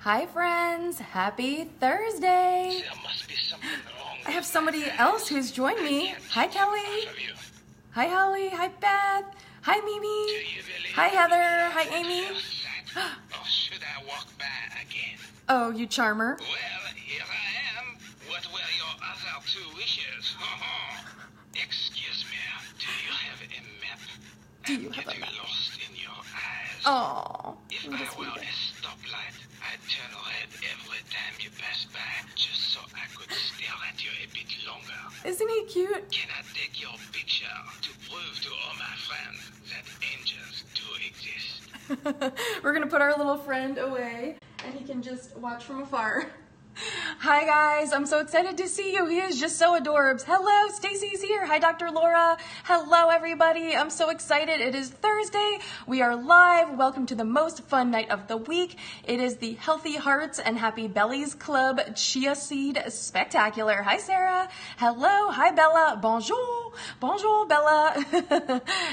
Hi friends, happy Thursday. There must be something wrong. I have somebody else who's joined me. Hi Kelly. Hi Holly. Hi Beth. Hi Mimi. Hi Heather. Hi Amy. Or should I walk by again? Oh, you charmer. Well, here I am. What were your other two wishes? Excuse me, do you have a map? Do you have a map? Lost in your eyes. Oh, If I were a stoplight, I'd turn red every time you pass by, just so I could stare at you a bit longer. Isn't he cute? Can I take your picture to prove to all my friends that angels do exist? We're gonna put our little friend away and he can just watch from afar. Hi guys, I'm so excited to see you. He is just so adorbs. Hello, Stacy's here. Hi, Dr. Laura. Hello, everybody. I'm so excited. It is Thursday. We are live. Welcome to the most fun night of the week. It is the Healthy Hearts and Happy Bellies Club Chia Seed Spectacular. Hi, Sarah. Hello. Hi, Bella. Bonjour. Bonjour, Bella.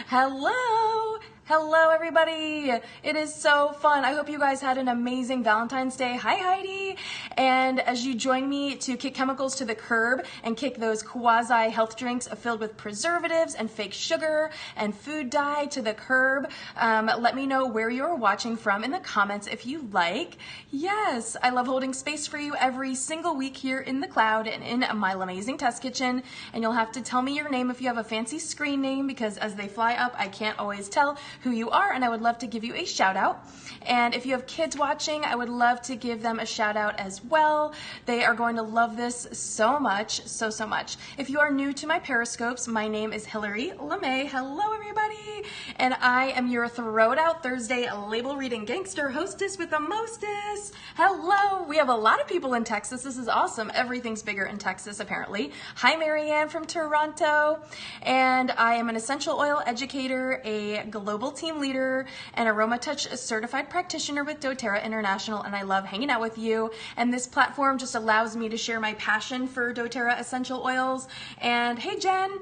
Hello. Hello, everybody. It is so fun. I hope you guys had an amazing Valentine's Day. Hi, Heidi. And as you join me to kick chemicals to the curb and kick those quasi health drinks filled with preservatives and fake sugar and food dye to the curb, let me know where you're watching from in the comments if you like. Yes, I love holding space for you every single week here in the cloud and in my amazing test kitchen. And you'll have to tell me your name if you have a fancy screen name, because as they fly up, I can't always tell who you are, and I would love to give you a shout out. And if you have kids watching, I would love to give them a shout out as well. They are going to love this so much, so much. If you are new to my Periscopes, my name is Hillary LeMay. Hello, everybody. And I am your Throw It Out Thursday label reading gangster hostess with the mostest. Hello. We have a lot of people in Texas. This is awesome. Everything's bigger in Texas, apparently. Hi, Marianne from Toronto. And I am an essential oil educator, a global team leader, and AromaTouch certified practitioner with doTERRA International, and I love hanging out with you. And this platform just allows me to share my passion for doTERRA essential oils. And hey, Jen.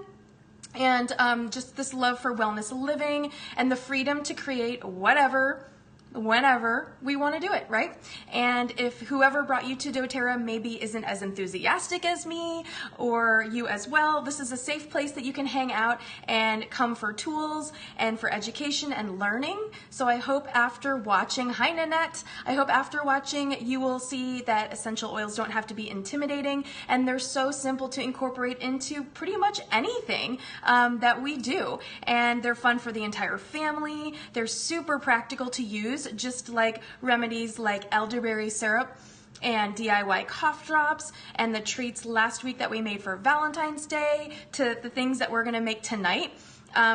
And just this love for wellness living and the freedom to create whatever, whenever we want to do it, right? And if whoever brought you to doTERRA maybe isn't as enthusiastic as me, or you as well, this is a safe place that you can hang out and come for tools and for education and learning. So I hope after watching, hi Nanette, I hope after watching you will see that essential oils don't have to be intimidating, and they're so simple to incorporate into pretty much anything that we do. And they're fun for the entire family. They're super practical to use, just like remedies like elderberry syrup and DIY cough drops and the treats last week that we made for Valentine's Day to the things that we're going to make tonight.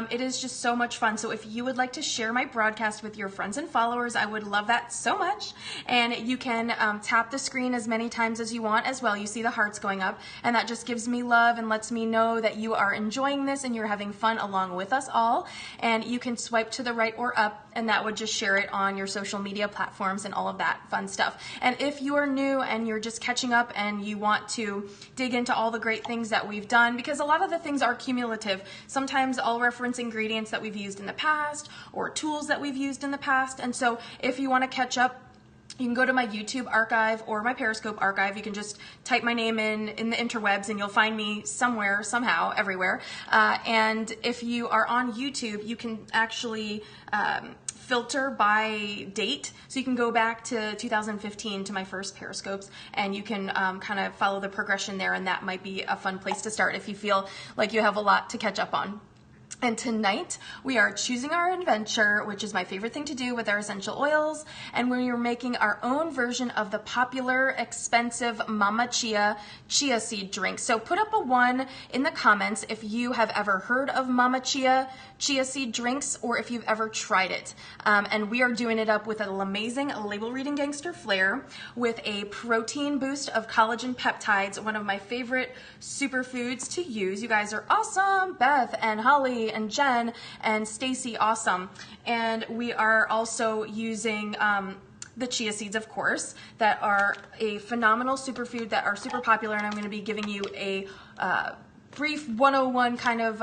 It is just so much fun. So if you would like to share my broadcast with your friends and followers, I would love that so much. And you can tap the screen as many times as you want as well. You see the hearts going up, and that just gives me love and lets me know that you are enjoying this and you're having fun along with us all. And you can swipe to the right or up, and that would just share it on your social media platforms and all of that fun stuff. And if you are new and you're just catching up and you want to dig into all the great things that we've done, because a lot of the things are cumulative. Sometimes I'll reference ingredients that we've used in the past or tools that we've used in the past. And so if you want to catch up, you can go to my YouTube archive or my Periscope archive. You can just type my name in the interwebs and you'll find me somewhere, somehow, everywhere. And if you are on YouTube, you can actually filter by date. So you can go back to 2015 to my first Periscopes, and you can kind of follow the progression there, and that might be a fun place to start if you feel like you have a lot to catch up on. And tonight we are choosing our adventure, which is my favorite thing to do with our essential oils. And we are making our own version of the popular, expensive Mama Chia seed drink. So put up a 1 in the comments if you have ever heard of Mama Chia seed drinks, or if you've ever tried it. And we are doing it up with an amazing label reading gangster flair with a protein boost of collagen peptides, one of my favorite superfoods to use. You guys are awesome. Beth and Holly and Jen and Stacy, awesome. And we are also using the chia seeds, of course, that are a phenomenal superfood that are super popular, and I'm going to be giving you a brief 101 kind of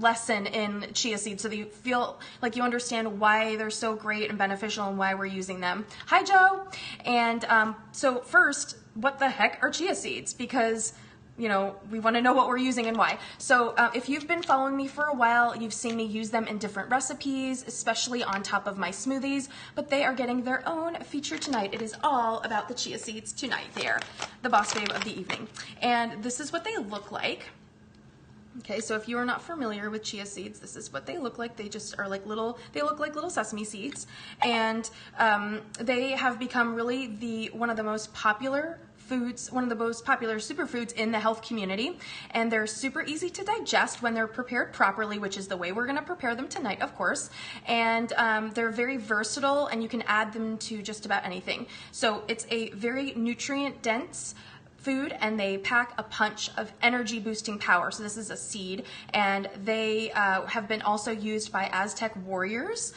lesson in chia seeds so that you feel like you understand why they're so great and beneficial and why we're using them. Hi, Joe. And so first, what the heck are chia seeds? Because you know, we want to know what we're using and why. So if you've been following me for a while, you've seen me use them in different recipes, especially on top of my smoothies, but they are getting their own feature tonight. It is all about the chia seeds tonight. They are the boss babe of the evening. And this is what they look like. Okay, so if you are not familiar with chia seeds, this is what they look like. They just are like little, they look like little sesame seeds. And they have become really one of the most popular foods, one of the most popular superfoods in the health community, and they're super easy to digest when they're prepared properly, which is the way we're going to prepare them tonight, of course. And they're very versatile, and you can add them to just about anything. So it's a very nutrient dense food, and they pack a punch of energy boosting power. So this is a seed, and they have been also used by Aztec warriors.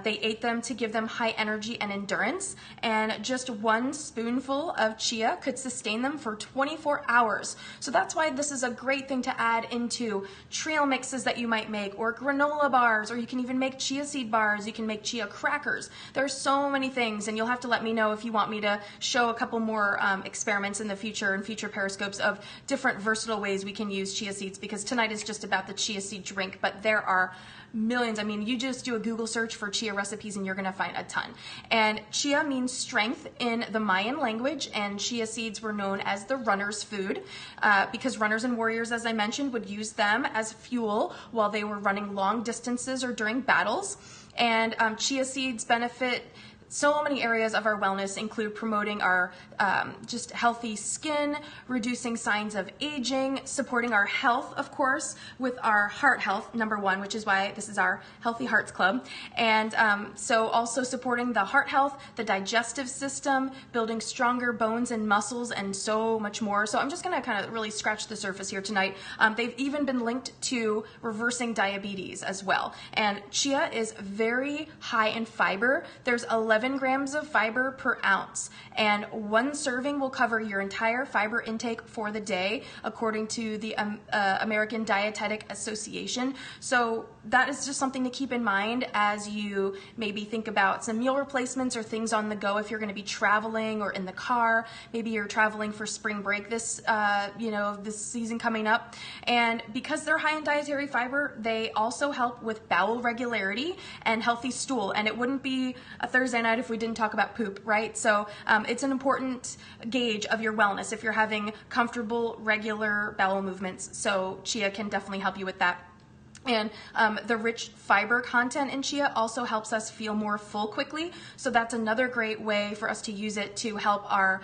They ate them to give them high energy and endurance, and just one spoonful of chia could sustain them for 24 hours. So that's why this is a great thing to add into trail mixes that you might make, or granola bars, or you can even make chia seed bars. You can make chia crackers. There's so many things, and you'll have to let me know if you want me to show a couple more experiments in the future and future periscopes of different versatile ways we can use chia seeds, because tonight is just about the chia seed drink, but there are millions. I mean, you just do a Google search for chia recipes and you're going to find a ton. And chia means strength in the Mayan language, and chia seeds were known as the runner's food because runners and warriors, as I mentioned, would use them as fuel while they were running long distances or during battles. And chia seeds benefit so many areas of our wellness, include promoting our just healthy skin, reducing signs of aging, supporting our health, of course, with our heart health, #1, which is why this is our Healthy Hearts Club. And so also supporting the heart health, the digestive system, building stronger bones and muscles, and so much more. So I'm just going to kind of really scratch the surface here tonight. They've even been linked to reversing diabetes as well. And chia is very high in fiber. There's 11 grams of fiber per ounce, and one serving will cover your entire fiber intake for the day, according to the American Dietetic Association. So that is just something to keep in mind as you maybe think about some meal replacements or things on the go if you're going to be traveling or in the car. Maybe you're traveling for spring break this this season coming up. And because they're high in dietary fiber, they also help with bowel regularity and healthy stool. And it wouldn't be a Thursday night if we didn't talk about poop, right? So it's an important gauge of your wellness if you're having comfortable, regular bowel movements. So chia can definitely help you with that. And the rich fiber content in chia also helps us feel more full quickly. So that's another great way for us to use it to help our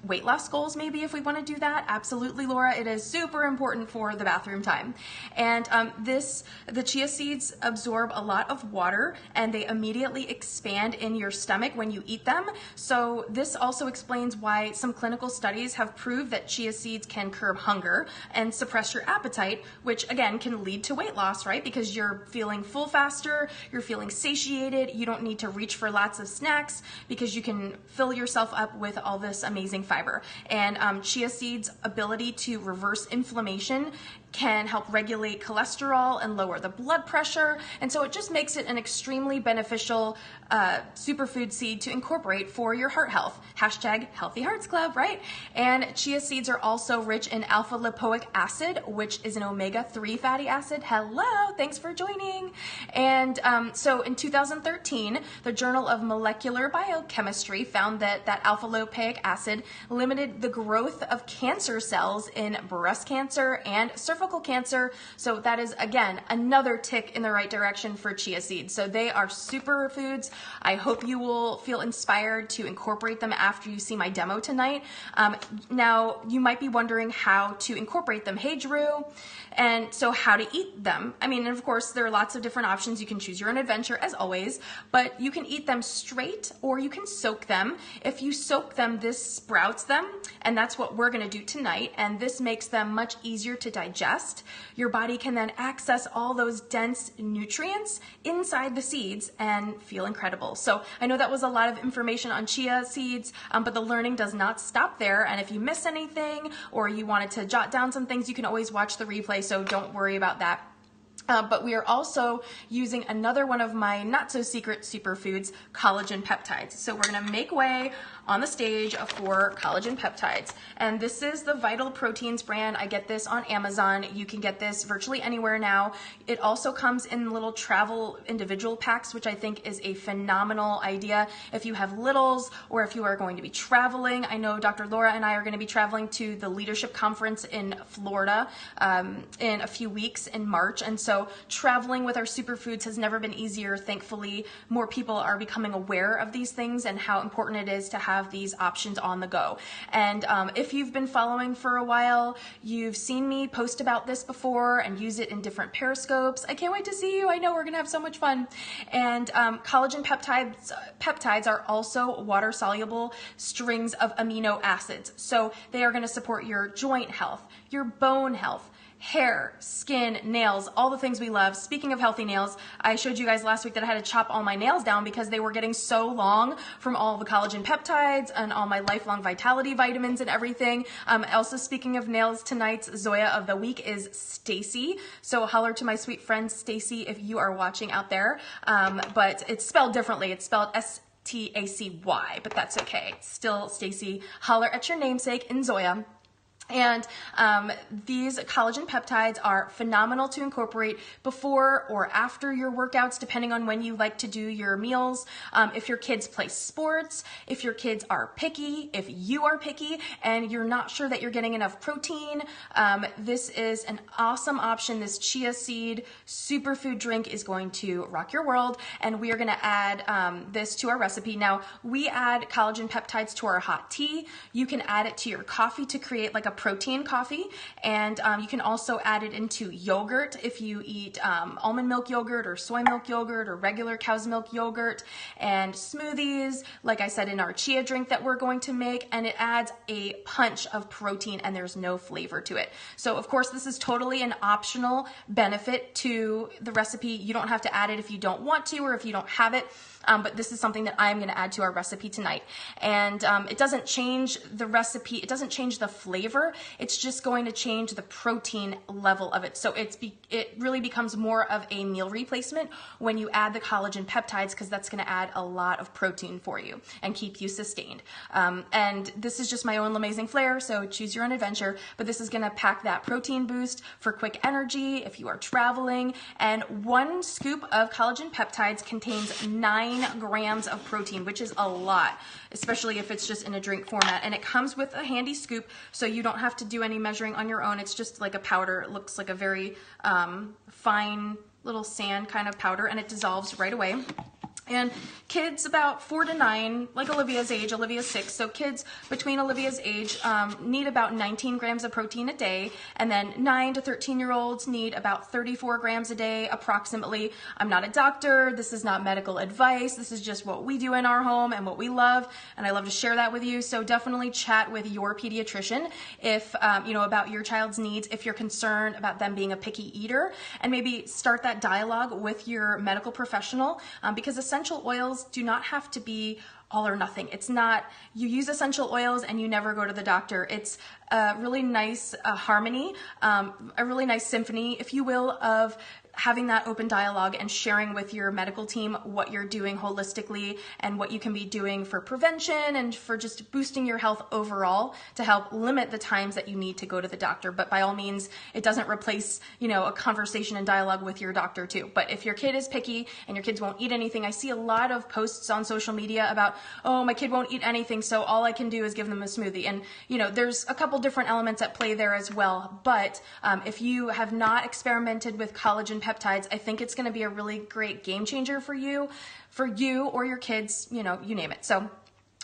weight loss goals, maybe, if we want to do that. Absolutely, Laura. It is super important for the bathroom time. And the chia seeds absorb a lot of water, and they immediately expand in your stomach when you eat them. So this also explains why some clinical studies have proved that chia seeds can curb hunger and suppress your appetite, which again can lead to weight loss, right? Because you're feeling full faster, you're feeling satiated, you don't need to reach for lots of snacks because you can fill yourself up with all this amazing fiber. And chia seeds' ability to reverse inflammation can help regulate cholesterol and lower the blood pressure. And so it just makes it an extremely beneficial superfood seed to incorporate for your heart health. Hashtag Healthy Hearts Club, right? And chia seeds are also rich in alpha lipoic acid, which is an omega-3 fatty acid. Hello, thanks for joining. And so in 2013, the Journal of Molecular Biochemistry found that alpha lipoic acid limited the growth of cancer cells in breast cancer and cervical cancer. So that is, again, another tick in the right direction for chia seeds. So they are superfoods. I hope you will feel inspired to incorporate them after you see my demo tonight. Now, you might be wondering how to incorporate them. Hey, Drew. And so how to eat them. them. I mean, and of course, there are lots of different options. You can choose your own adventure as always, but you can eat them straight or you can soak them. If you soak them, this sprouts them, and that's what we're gonna do tonight, and this makes them much easier to digest. Your body can then access all those dense nutrients inside the seeds and feel incredible. So I know that was a lot of information on chia seeds, but the learning does not stop there, and if you miss anything or you wanted to jot down some things, you can always watch the replay, so don't worry about that. But we are also using another one of my not so secret superfoods, collagen peptides. So we're gonna make way on the stage for collagen peptides. And this is the Vital Proteins brand. I get this on Amazon. You can get this virtually anywhere now. It also comes in little travel individual packs, which I think is a phenomenal idea if you have littles or if you are going to be traveling. I know Dr. Laura and I are gonna be traveling to the leadership conference in Florida in a few weeks in March. And so traveling with our superfoods has never been easier. Thankfully, more people are becoming aware of these things and how important it is to have these options on the go. And if you've been following for a while, you've seen me post about this before and use it in different periscopes. I can't wait to see you. I know we're gonna have so much fun. And collagen peptides are also water-soluble strings of amino acids. So they are gonna support your joint health, your bone health, hair, skin, nails, all the things we love. Speaking of healthy nails, I showed you guys last week that I had to chop all my nails down because they were getting so long from all the collagen peptides and all my lifelong vitality vitamins and everything. Also, speaking of nails, tonight's Zoya of the week is Stacy. So holler to my sweet friend Stacy if you are watching out there. But it's spelled differently. It's spelled Stacy, but that's okay. Still Stacy. Holler at your namesake in Zoya. And these collagen peptides are phenomenal to incorporate before or after your workouts, depending on when you like to do your meals. If your kids play sports, if your kids are picky, if you are picky and you're not sure that you're getting enough protein, this is an awesome option. This chia seed superfood drink is going to rock your world, and we are going to add this to our recipe. Now, we add collagen peptides to our hot tea. You can add it to your coffee to create like a protein coffee, and you can also add it into yogurt if you eat almond milk yogurt or soy milk yogurt or regular cow's milk yogurt, and smoothies, like I said, in our chia drink that we're going to make, and it adds a punch of protein and there's no flavor to it. So of course this is totally an optional benefit to the recipe. You don't have to add it if you don't want to or if you don't have it. But this is something that I'm going to add to our recipe tonight. And it doesn't change the recipe. It doesn't change the flavor. It's just going to change the protein level of it. So it really becomes more of a meal replacement when you add the collagen peptides, because that's going to add a lot of protein for you and keep you sustained. And this is just my own amazing flair, so choose your own adventure. But this is going to pack that protein boost for quick energy if you are traveling. And 1 scoop of collagen peptides contains 9 grams of protein, which is a lot, especially if it's just in a drink format. And it comes with a handy scoop, so you don't have to do any measuring on your own. It's just like a powder. It looks like a very fine little sand kind of powder, and it dissolves right away. And kids about 4 to 9, like Olivia's age, Olivia's 6, so kids between Olivia's age need about 19 grams of protein a day, and then 9 to 13-year-olds need about 34 grams a day approximately. I'm not a doctor, this is not medical advice, this is just what we do in our home and what we love, and I love to share that with you. So definitely chat with your pediatrician if you know about your child's needs, if you're concerned about them being a picky eater, and maybe start that dialogue with your medical professional, because essential oils do not have to be all or nothing. It's not, you use essential oils and you never go to the doctor. It's a really nice harmony, a really nice symphony, if you will, of having that open dialogue and sharing with your medical team what you're doing holistically and what you can be doing for prevention and for just boosting your health overall to help limit the times that you need to go to the doctor. But by all means, it doesn't replace, you know, a conversation and dialogue with your doctor too. But if your kid is picky and your kids won't eat anything, I see a lot of posts on social media about, oh, my kid won't eat anything, so all I can do is give them a smoothie. And, you know, there's a couple different elements at play there as well. But if you have not experimented with collagen peptides, I think it's going to be a really great game changer for you or your kids, you know, you name it. So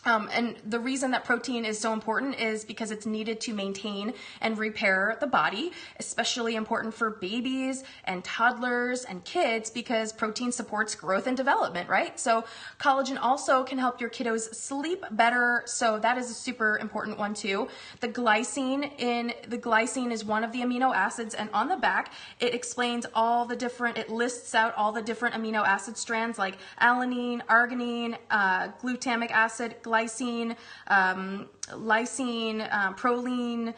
And the reason that protein is so important is because it's needed to maintain and repair the body, especially important for babies and toddlers and kids because protein supports growth and development, right? So collagen also can help your kiddos sleep better. So that is a super important one too. The glycine is one of the amino acids, and on the back, it explains it lists out all the different amino acid strands like alanine, arginine, glutamic acid, glycine, lysine, proline,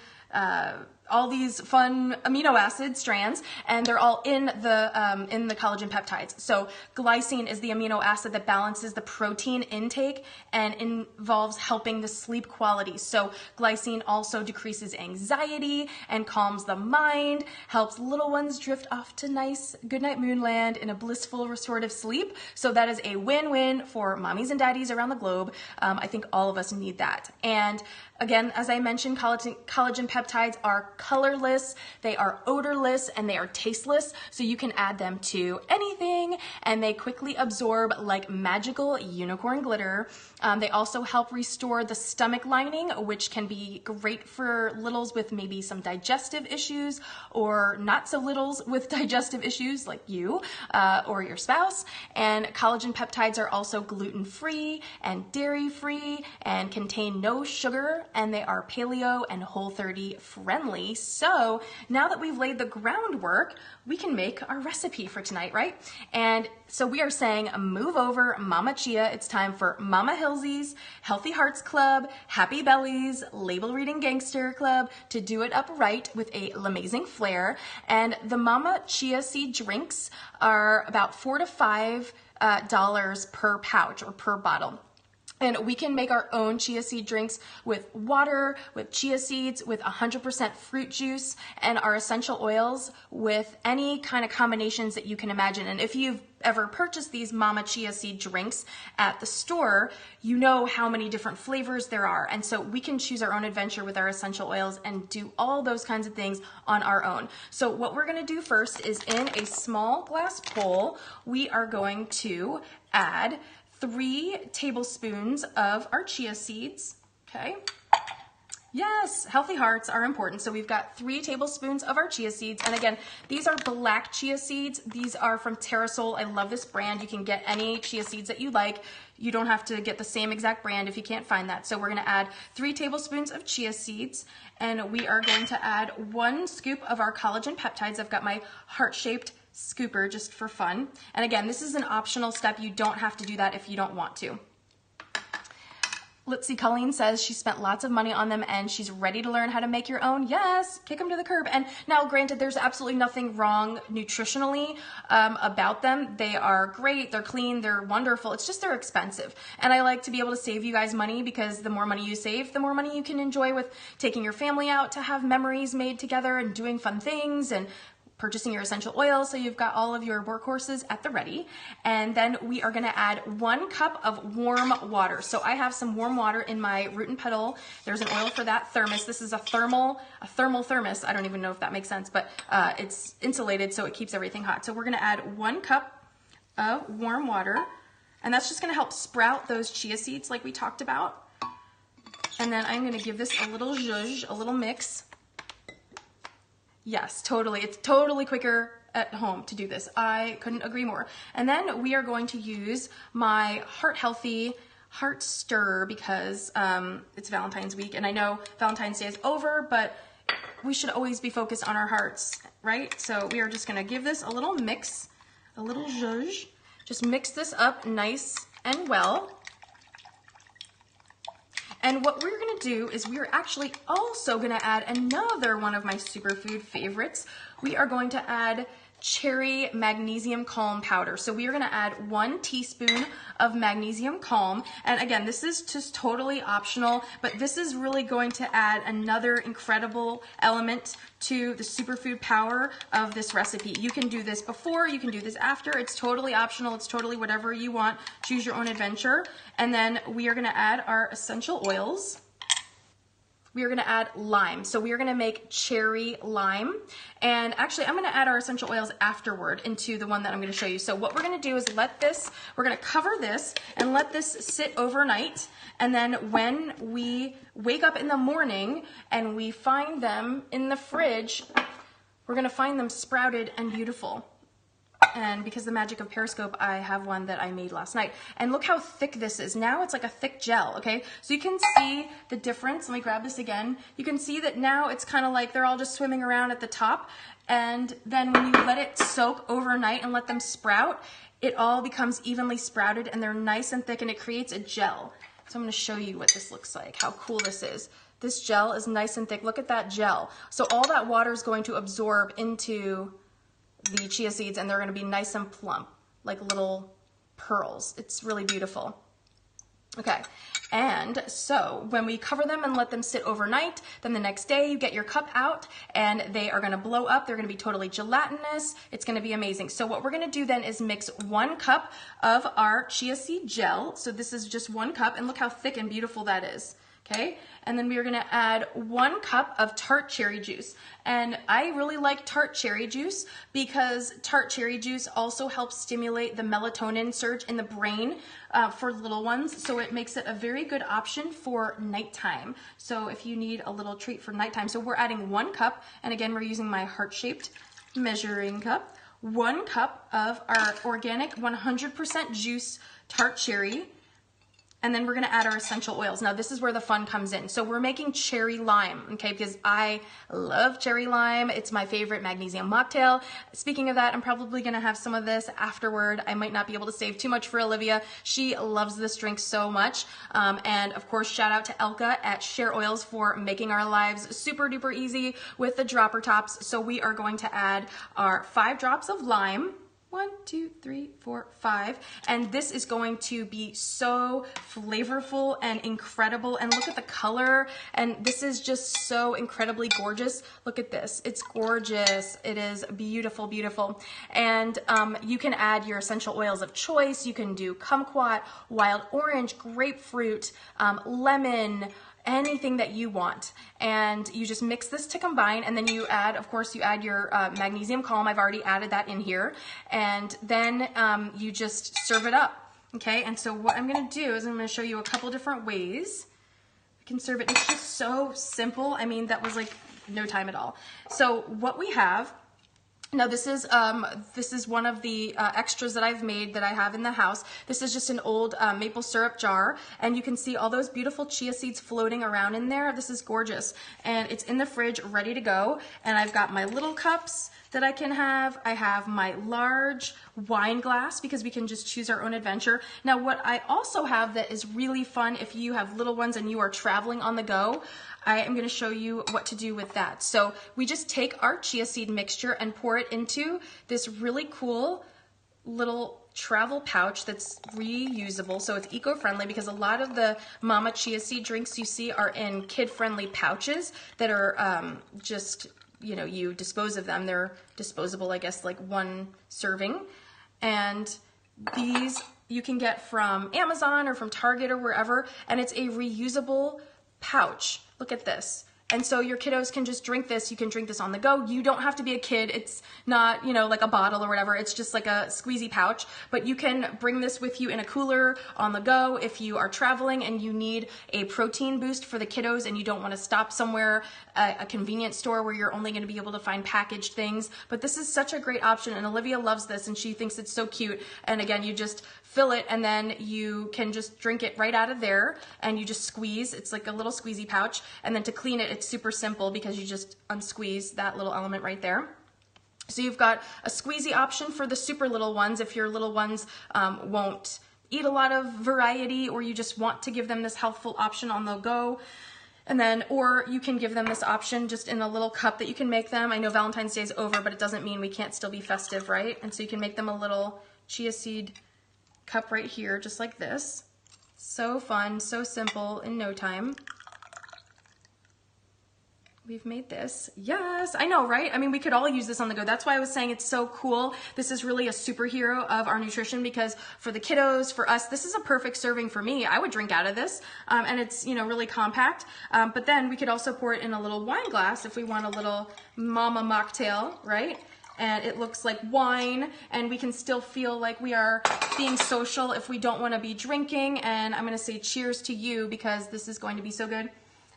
all these fun amino acid strands, and they're all in the collagen peptides. So glycine is the amino acid that balances the protein intake and involves helping the sleep quality. So glycine also decreases anxiety and calms the mind, helps little ones drift off to nice goodnight moonland in a blissful restorative sleep. So that is a win-win for mommies and daddies around the globe. I think all of us need that. And again, as I mentioned, collagen peptides are colorless, they are odorless, and they are tasteless, so you can add them to anything, and they quickly absorb like magical unicorn glitter. They also help restore the stomach lining, which can be great for littles with maybe some digestive issues, or not so littles with digestive issues like you or your spouse. And collagen peptides are also gluten-free and dairy-free and contain no sugar, and they are paleo and Whole30 friendly. So now that we've laid the groundwork, we can make our recipe for tonight, right? And so we are saying, move over, Mama Chia. It's time for Mama Hillzie's Healthy Hearts Club, Happy Bellies, Label Reading Gangster Club to do it up right with a amazing flair. And the Mama Chia seed drinks are about $4 to $5 per pouch or per bottle. And we can make our own chia seed drinks with water, with chia seeds, with 100% fruit juice, and our essential oils with any kind of combinations that you can imagine. And if you've ever purchased these Mama Chia seed drinks at the store, you know how many different flavors there are. And so we can choose our own adventure with our essential oils and do all those kinds of things on our own. So what we're gonna do first is in a small glass bowl, we are going to add 3 tablespoons of our chia seeds, okay? Yes, healthy hearts are important. So we've got 3 tablespoons of our chia seeds. And again, these are black chia seeds. These are from Terrasol. I love this brand. You can get any chia seeds that you like. You don't have to get the same exact brand if you can't find that. So we're gonna add 3 tablespoons of chia seeds, and we are going to add 1 scoop of our collagen peptides. I've got my heart-shaped scooper just for fun. And again, this is an optional step. You don't have to do that if you don't want to. Let's see, Colleen says she spent lots of money on them and she's ready to learn how to make your own. Yes, kick them to the curb. And now, granted, there's absolutely nothing wrong nutritionally about them. They are great, they're clean, they're wonderful. It's just they're expensive. And I like to be able to save you guys money because the more money you save, the more money you can enjoy with taking your family out to have memories made together and doing fun things and purchasing your essential oils, so you've got all of your workhorses at the ready. And then we are gonna add 1 cup of warm water. So I have some warm water in my root and petal. There's an oil for that thermos. This is a thermal thermos. I don't even know if that makes sense, but it's insulated, so it keeps everything hot. So we're gonna add 1 cup of warm water, and that's just gonna help sprout those chia seeds like we talked about. And then I'm gonna give this a little zhuzh, a little mix. Yes, totally. It's totally quicker at home to do this. I couldn't agree more. And then we are going to use my Heart Healthy Heart Stir because it's Valentine's week, and I know Valentine's Day is over, but we should always be focused on our hearts, right? So we are just gonna give this a little mix, a little zhuzh. Just mix this up nice and well. And what we're gonna do is we're actually also gonna add another one of my superfood favorites. We are going to add cherry magnesium calm powder. So we are gonna add 1 teaspoon of magnesium calm. And again, this is just totally optional, but this is really going to add another incredible element to the superfood power of this recipe. You can do this before, you can do this after. It's totally optional. It's totally whatever you want. Choose your own adventure. And then we are gonna add our essential oils. we are gonna add lime. So we are gonna make cherry lime. And actually, I'm gonna add our essential oils afterward into the one that I'm gonna show you. So what we're gonna do is we're gonna cover this and let this sit overnight. And then when we wake up in the morning and we find them in the fridge, we're gonna find them sprouted and beautiful. And because of the magic of Periscope, I have one that I made last night. And look how thick this is. Now it's like a thick gel, okay? So you can see the difference. Let me grab this again. You can see that now it's kind of like they're all just swimming around at the top. And then when you let it soak overnight and let them sprout, it all becomes evenly sprouted and they're nice and thick and it creates a gel. So I'm gonna show you what this looks like, how cool this is. This gel is nice and thick. Look at that gel. So all that water is going to absorb into the chia seeds and they're going to be nice and plump, like little pearls. It's really beautiful. Okay, and so when we cover them and let them sit overnight, then the next day you get your cup out and they are going to blow up. They're going to be totally gelatinous. It's going to be amazing. So what we're going to do then is mix 1 cup of our chia seed gel. So this is just 1 cup and look how thick and beautiful that is. Okay, and then we are gonna add 1 cup of tart cherry juice. And I really like tart cherry juice because tart cherry juice also helps stimulate the melatonin surge in the brain for little ones. So it makes it a very good option for nighttime. So if you need a little treat for nighttime. So we're adding 1 cup, and again, we're using my heart-shaped measuring cup. 1 cup of our organic 100% juice tart cherry. And then we're gonna add our essential oils. Now this is where the fun comes in. So we're making cherry lime, okay? Because I love cherry lime. It's my favorite magnesium mocktail. Speaking of that, I'm probably gonna have some of this afterward. I might not be able to save too much for Olivia. She loves this drink so much. And of course, shout out to Elka at Share Oils for making our lives super duper easy with the dropper tops. So we are going to add our 5 drops of lime. 1, 2, 3, 4, 5. And this is going to be so flavorful and incredible. And look at the color. And this is just so incredibly gorgeous. Look at this. It's gorgeous. It is beautiful, beautiful. And you can add your essential oils of choice. You can do kumquat, wild orange, grapefruit, lemon, anything that you want, and you just mix this to combine, and then you add, of course, you add your magnesium calm. I've already added that in here, and then you just serve it up, okay? And so what I'm gonna do is I'm gonna show you a couple different ways you can serve it. It's just so simple. I mean, that was like no time at all. So what we have, now this is one of the extras that I've made that I have in the house. This is just an old maple syrup jar, and you can see all those beautiful chia seeds floating around in there. This is gorgeous, and it's in the fridge ready to go. And I've got my little cups that I can have. I have my large wine glass because we can just choose our own adventure. Now what I also have that is really fun if you have little ones and you are traveling on the go, I am going to show you what to do with that. So we just take our chia seed mixture and pour it into this really cool little travel pouch that's reusable. So it's eco-friendly because a lot of the mama chia seed drinks you see are in kid-friendly pouches that are just, you know, you dispose of them. They're disposable, I guess, like 1 serving. And these you can get from Amazon or from Target or wherever, and it's a reusable pouch. Look at this. And so your kiddos can just drink this. You can drink this on the go. You don't have to be a kid. It's not, you know, like a bottle or whatever. It's just like a squeezy pouch. But you can bring this with you in a cooler on the go if you are traveling and you need a protein boost for the kiddos and you don't want to stop somewhere, a convenience store where you're only going to be able to find packaged things. But this is such a great option, and Olivia loves this and she thinks it's so cute. And again, you just fill it and then you can just drink it right out of there, and you just squeeze. It's like a little squeezy pouch. And then to clean it, it's super simple because you just unsqueeze that little element right there. So you've got a squeezy option for the super little ones if your little ones won't eat a lot of variety, or you just want to give them this healthful option on the go. And then, or you can give them this option just in a little cup that you can make them. I know Valentine's Day is over, but it doesn't mean we can't still be festive, right? And so you can make them a little chia seed cup right here, just like this. So fun, so simple, in no time. we've made this. Yes, I know, right? I mean, we could all use this on the go. That's why I was saying it's so cool. This is really a superhero of our nutrition, because for the kiddos, for us, this is a perfect serving for me. I would drink out of this, and it's, you know, really compact. But then we could also pour it in a little wine glass if we want a little mama mocktail, right? And it looks like wine, and we can still feel like we are being social if we don't want to be drinking. And I'm going to say cheers to you, because this is going to be so good.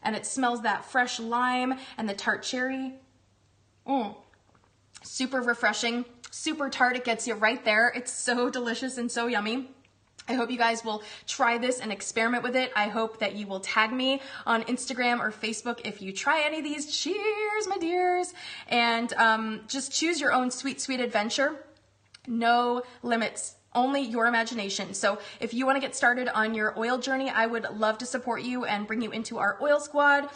And it smells that fresh lime and the tart cherry. Super refreshing, super tart. It gets you right there. It's so delicious and so yummy. I hope you guys will try this and experiment with it. I hope that you will tag me on Instagram or Facebook if you try any of these. Cheers, my dears. And just choose your own sweet, sweet adventure. No limits. Only your imagination. So if you want to get started on your oil journey, I would love to support you and bring you into our oil squad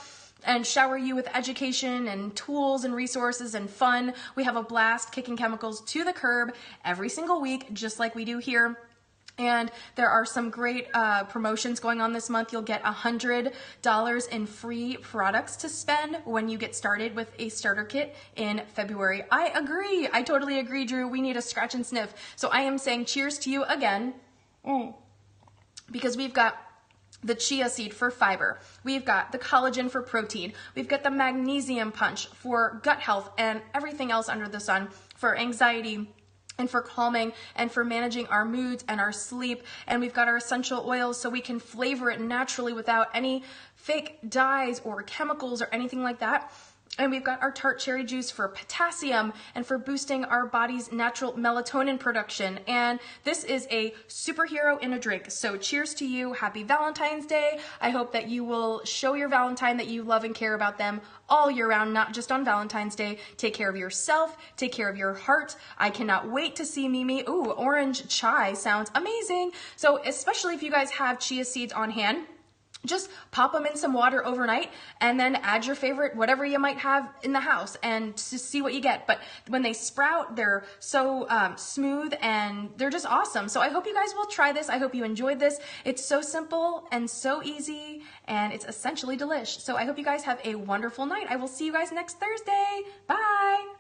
and shower you with education and tools and resources and fun. We have a blast kicking chemicals to the curb every single week, just like we do here. And there are some great promotions going on this month. You'll get $100 in free products to spend when you get started with a starter kit in February. I agree. I totally agree, Drew. We need a scratch and sniff. So I am saying cheers to you again, because we've got the chia seed for fiber. We've got the collagen for protein. We've got the magnesium punch for gut health and everything else under the sun for anxiety and for calming and for managing our moods and our sleep. And we've got our essential oils so we can flavor it naturally without any fake dyes or chemicals or anything like that. And we've got our tart cherry juice for potassium and for boosting our body's natural melatonin production. And this is a superhero in a drink. So cheers to you. Happy Valentine's Day. I hope that you will show your Valentine that you love and care about them all year round, not just on Valentine's Day. Take care of yourself. Take care of your heart. I cannot wait to see Mimi. Ooh, orange chai sounds amazing. So especially if you guys have chia seeds on hand, just pop them in some water overnight and then add your favorite, whatever you might have in the house, and to see what you get. But when they sprout, they're so smooth and they're just awesome. So I hope you guys will try this. I hope you enjoyed this. It's so simple and so easy, and it's essentially delish. So I hope you guys have a wonderful night. I will see you guys next Thursday. Bye.